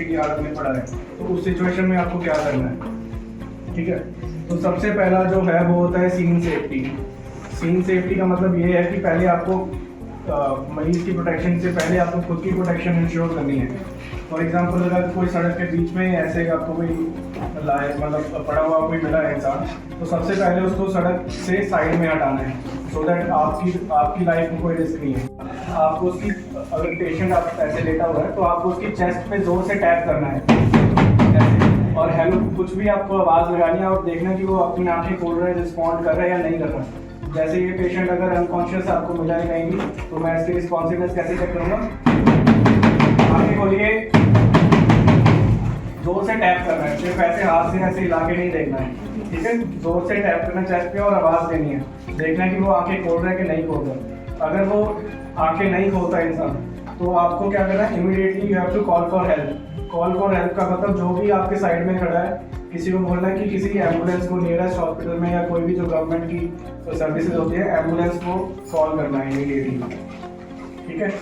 की हालत में पड़ा है, तो उस सिचुएशन में आपको क्या करना है। ठीक है, तो सबसे पहला जो है वो होता है सीन सेफ्टी। सीन सेफ्टी का मतलब ये है कि पहले आपको मरीज की प्रोटेक्शन से पहले आपको खुद की प्रोटेक्शन इंश्योर करनी है। फॉर एग्जांपल अगर कोई सड़क के बीच में ऐसे आपको कोई मतलब पड़ा हुआ कोई मिला है इंसान, तो सबसे पहले उसको सड़क से साइड में हटाना है, सो दैट आपकी लाइफ में कोई रिस्क नहीं है। आपको उसकी, अगर पेशेंट आप ऐसे लेटा हुआ है तो आपको उसकी चेस्ट पे जोर से टैप करना है ऐसे, और हेलो कुछ भी आपको आवाज़ लगानी है और देखना कि वो अपनी आंखें खोल रहा है, रिस्पॉन्ड कर रहा है या नहीं कर रहा। जैसे ये पेशेंट अगर अनकॉन्शियस आपको मिला ही नहीं भी, तो मैं इसकी रिस्पॉन्सिवनेस कैसे चेक करूँगा। आंखें खोलिए, जोर से टैप करना है, सिर्फ ऐसे हाथ से ऐसे हिला के नहीं देखना है। ठीक है, जोर से टैप करना चेस्ट पे और आवाज़ देनी है, देखना है कि वो आंखें खोल रहा है कि नहीं खोल रहा। अगर वो आंखें नहीं खोलता इंसान, तो आपको क्या करना है, immediately you have to call for help. Call for help का मतलब जो भी आपके साइड में खड़ा है, किसी को बोलना है कि किसी एम्बुलेंस को नियरेस्ट हॉस्पिटल में या कोई भी जो गवर्नमेंट की सर्विसेज होती है, एम्बुलेंस को कॉल करना है इमीडिएटली। ठीक है,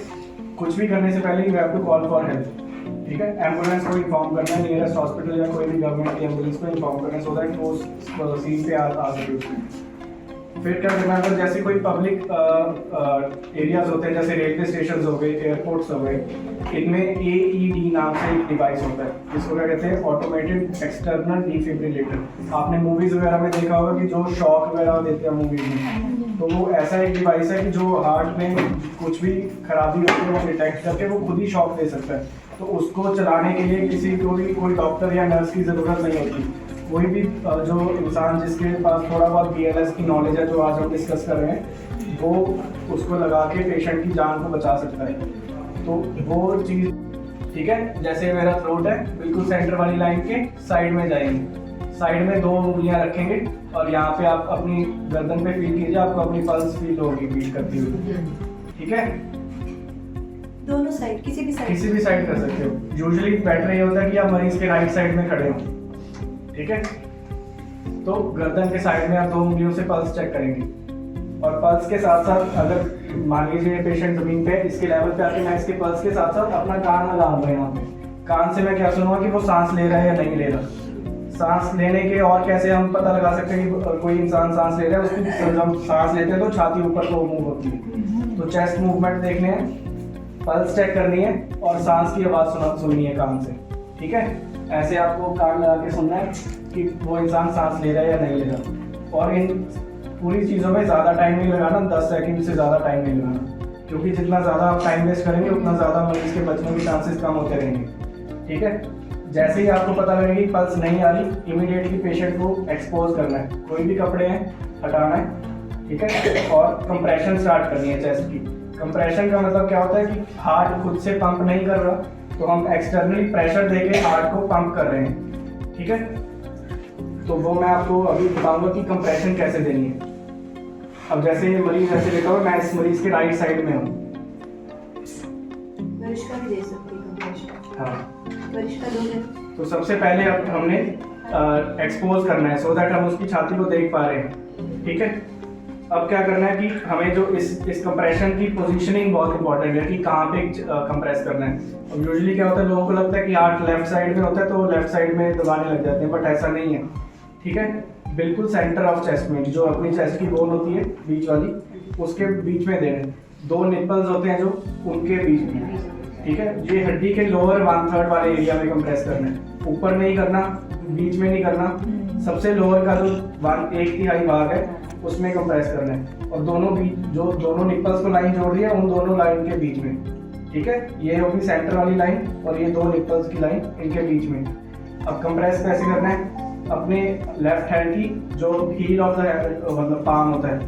कुछ भी करने से पहले you have to call for help. ठीक है, एम्बुलेंस को इन्फॉर्म करना है, नियरेस्ट हॉस्पिटल या कोई भी गवर्नमेंट की एम्बुलेंस को इन्फॉर्म करना है, सो दैट वो सीन पे आ सके उसमें। फिर क्या करना है, अगर जैसे कोई पब्लिक एरियाज होते हैं, जैसे रेलवे स्टेशन हो गए, एयरपोर्ट्स हो गए, इनमें AED नाम से एक डिवाइस होता है, जिसको क्या कहते हैं, ऑटोमेटेड एक्सटर्नल डिफिब्रिलेटर। आपने मूवीज वगैरह में देखा होगा कि जो शॉक वगैरह देते हैं मूवीज में, तो वो ऐसा एक डिवाइस है कि जो हार्ट में कुछ भी खराबी होती है वो डिटेक्ट करके वो खुद ही शॉक दे सकता है। तो उसको चलाने के लिए किसी को भी कोई डॉक्टर या नर्स की ज़रूरत नहीं होती। कोई भी जो इंसान जिसके पास थोड़ा बहुत BLS की नॉलेज है, जो आज हम डिस्कस कर रहे हैं, वो उसको लगा के पेशेंट की जान को बचा सकता है। तो वो चीज़, ठीक है, जैसे मेरा थ्रोट है, बिल्कुल सेंटर वाली लाइन के साइड में जाएंगे, साइड में 2 उंगलियां रखेंगे और यहाँ पे आप अपनी गर्दन पे फील कीजिए, आपको अपनी पल्स फील होगी बीट करती हुई। ठीक है, दोनों साइड, किसी भी साइड कर सकते हो। यूजुअली बेटर ये होता है कि आप मरीज के राइट साइड में खड़े हो। ठीक है, तो गर्दन के साइड में आप 2 उंगलियों से पल्स चेक करेंगे, और पल्स के साथ साथ अगर मान लीजिए पेशेंट जमीन पे इसके लेवल पे आके, मैं इसके पल्स के साथ साथ अपना कान लगाऊंगा यहाँ पे। कान से मैं क्या सुनूंगा कि वो सांस ले रहा है या नहीं ले रहा। सांस लेने के और कैसे हम पता लगा सकते हैं कि कोई इंसान सांस ले रहा है, उसकी जब हम सांस लेते हैं तो छाती ऊपर को मूव होती है, तो चेस्ट मूवमेंट देखने हैं, पल्स चेक करनी है और सांस की आवाज़ सुननी है कान से। ठीक है, ऐसे आपको कान लगा के सुनना है कि वो इंसान सांस ले रहा है या नहीं ले रहा। और इन पूरी चीज़ों में ज़्यादा टाइम नहीं लगाना, 10 सेकंड से ज़्यादा टाइम नहीं लगाना, क्योंकि जितना ज़्यादा आप टाइम वेस्ट करेंगे उतना ज़्यादा मरीज के बचने के चांसेस कम होते रहेंगे। ठीक है, जैसे ही आपको पता लगेगा कि पल्स नहीं आ रही, इमीडिएटली पेशेंट को एक्सपोज करना है, कोई भी कपड़े हैं हटाना है। ठीक है, और कंप्रेशन स्टार्ट करनी है चेस्ट की। कंप्रेशन का मतलब क्या होता है कि हार्ट खुद से पंप नहीं कर रहा, तो हम एक्सटर्नली प्रेशर देके हार्ट को पंप कर रहे हैं। ठीक है, तो वो मैं आपको अभी बताऊंगा कि कंप्रेशन कैसे देनी है। अब जैसे ये मरीज ऐसे लेटा हुआ, मैं इस मरीज के राइट साइड में हूँ। वरिष्ठा भी दे सकती है कंप्रेशन। हाँ, वरिष्ठा दोगे तो सबसे पहले अब हमने एक्सपोज करना है, सो दैट हम उसकी छाती को देख पा रहे हैं। ठीक है, अब क्या करना है कि हमें जो इस कंप्रेशन की पोजीशनिंग बहुत इंपॉर्टेंट है कि कहाँ पे कंप्रेस करना है। अब यूजुअली क्या होता है, लोगों को लगता है कि हार्ट लेफ्ट साइड में होता है तो लेफ्ट साइड में दबाने लग जाते हैं, बट ऐसा नहीं है। ठीक है, बिल्कुल सेंटर ऑफ चेस्ट में, जो अपनी चेस्ट की बोन होती है बीच वाली, उसके बीच में देना है। 2 निपल्स होते हैं जो उनके बीच में। ठीक है, ये हड्डी के लोअर 1/3 वाले एरिया में कंप्रेस करना है, ऊपर नहीं करना, बीच में नहीं करना, सबसे लोअर का जो 1/3 भाग है उसमें कंप्रेस करना है, और दोनों निपल्स को लाइन जोड़ रही है उन दोनों लाइन के बीच में। ठीक है, ये होगी सेंटर वाली लाइन और ये 2 निपल्स की लाइन इनके बीच में। अब कंप्रेस कैसे करना है, अपने लेफ्ट हैंड की जो हील ऑफ द मतलब पाम होता है,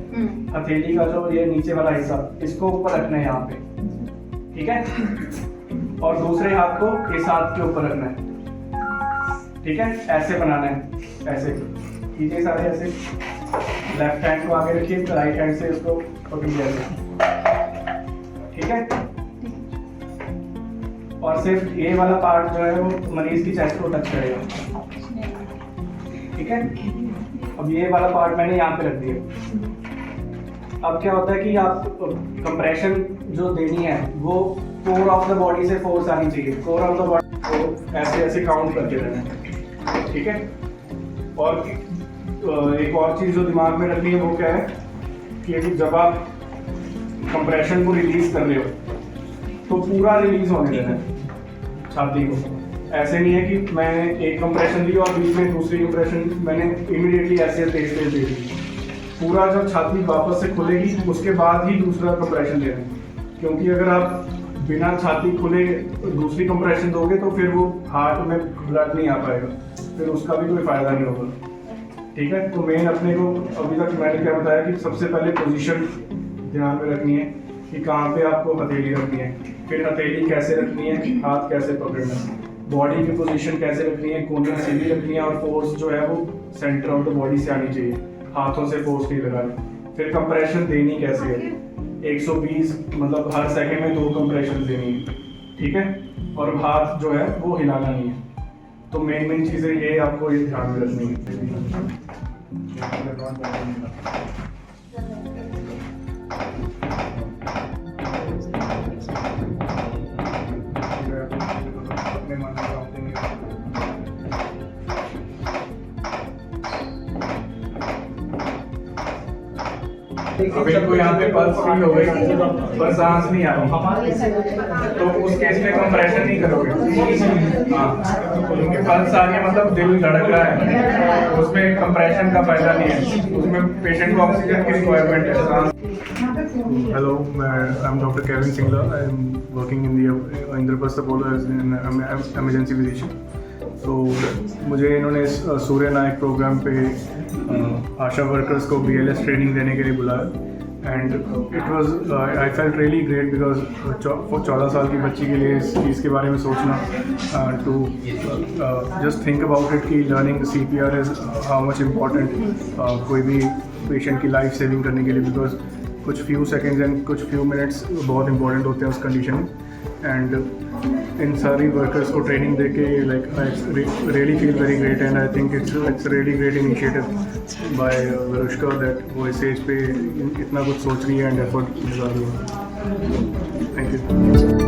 हथेली का जो ये नीचे वाला हिस्सा, इसको ऊपर रखना है यहाँ पे। ठीक है, और दूसरे हाथ को इस हाथ के ऊपर रखना है। ठीक है, ऐसे बनाना है, ऐसे कीजिए सारे, ऐसे लेफ्ट हैंड को आगे रखिए, राइट हैंड से इसको पकड़िए ऐसे। ठीक है, और सिर्फ ये वाला पार्ट जो है वो मरीज की चेस्ट को टच करेगा। ठीक है, अब ये वाला पार्ट मैंने यहाँ पे रख दिया। अब क्या होता है कि आप कंप्रेशन जो देनी है वो कोर ऑफ द बॉडी से फोर्स आनी चाहिए। कोर ऑफ द बॉडी को ऐसे ऐसे काउंट करते रहना है, ठीक है। और एक और चीज़ जो दिमाग में रखनी है वो क्या है कि जब आप कंप्रेशन को रिलीज कर रहे हो तो पूरा रिलीज होने देना है छाती को। ऐसे नहीं है कि मैंने एक कंप्रेशन दी और बीच में दूसरी कंप्रेशन मैंने इमीडिएटली ऐसे तेज तेज दे दी। पूरा जब छाती वापस से खुलेगी उसके बाद ही दूसरा कंप्रेशन देना है, क्योंकि अगर आप बिना छाती खुले दूसरी कंप्रेशन दोगे तो फिर वो हार्ट में ब्लड नहीं आ पाएगा, फिर उसका भी कोई फायदा नहीं होगा, ठीक है। तो मेन अपने को अभी तक मैंने क्या बताया कि सबसे पहले पोजीशन ध्यान में रखनी है कि कहाँ पे आपको हथेली रखनी है, फिर हथेली कैसे रखनी है, हाथ कैसे पकड़ना है, बॉडी की पोजीशन कैसे रखनी है, कोहनी सीधी रखनी है और फोर्स जो है वो सेंटर ऑफ द बॉडी से आनी चाहिए, हाथों से फोर्स नहीं लगानी। फिर कंप्रेशन देनी कैसे है, 120 मतलब हर सेकंड में 2 कंप्रेशन देनी है, ठीक है। और हाथ जो है वो हिलाना नहीं है। तो मेन चीज़ें ये आपको ये ध्यान में रखनी है। अभी को यहाँ पे पल्स फील हो गई पर सांस नहीं आ रही, तो उस केस में कंप्रेशन नहीं करोगे। हाँ, उनके पल्स आ रही है मतलब दिल धड़क रहा है, उसमें कंप्रेशन का फायदा नहीं है, उसमें पेशेंट को ऑक्सीजन की रिक्वायरमेंट है। सांस Hello, I'm Dr. Kevin Singla. I'm working in the Indraprastha Apollo as an emergency physician. तो मुझे इन्होंने सूर्य नायक प्रोग्राम पे आशा वर्कर्स को BLS ट्रेनिंग देने के लिए बुलाया and it was I felt really great because 14 साल की बच्ची के लिए इस चीज़ के बारे में सोचना to just think about it कि learning CPR is how much important कोई भी पेशेंट की लाइफ सेविंग करने के लिए, बिकॉज कुछ फ्यू सेकेंड्स एंड कुछ फ्यू मिनट्स बहुत इंपॉर्टेंट होते हैं उस कंडीशन में। एंड इन सारी वर्कर्स को ट्रेनिंग दे के like I really feel very great and I think it's really great initiative by Varushka that वो इस एज पे इतना कुछ सोच रही है एंड एफर्ट निकाल रही है। Thank you.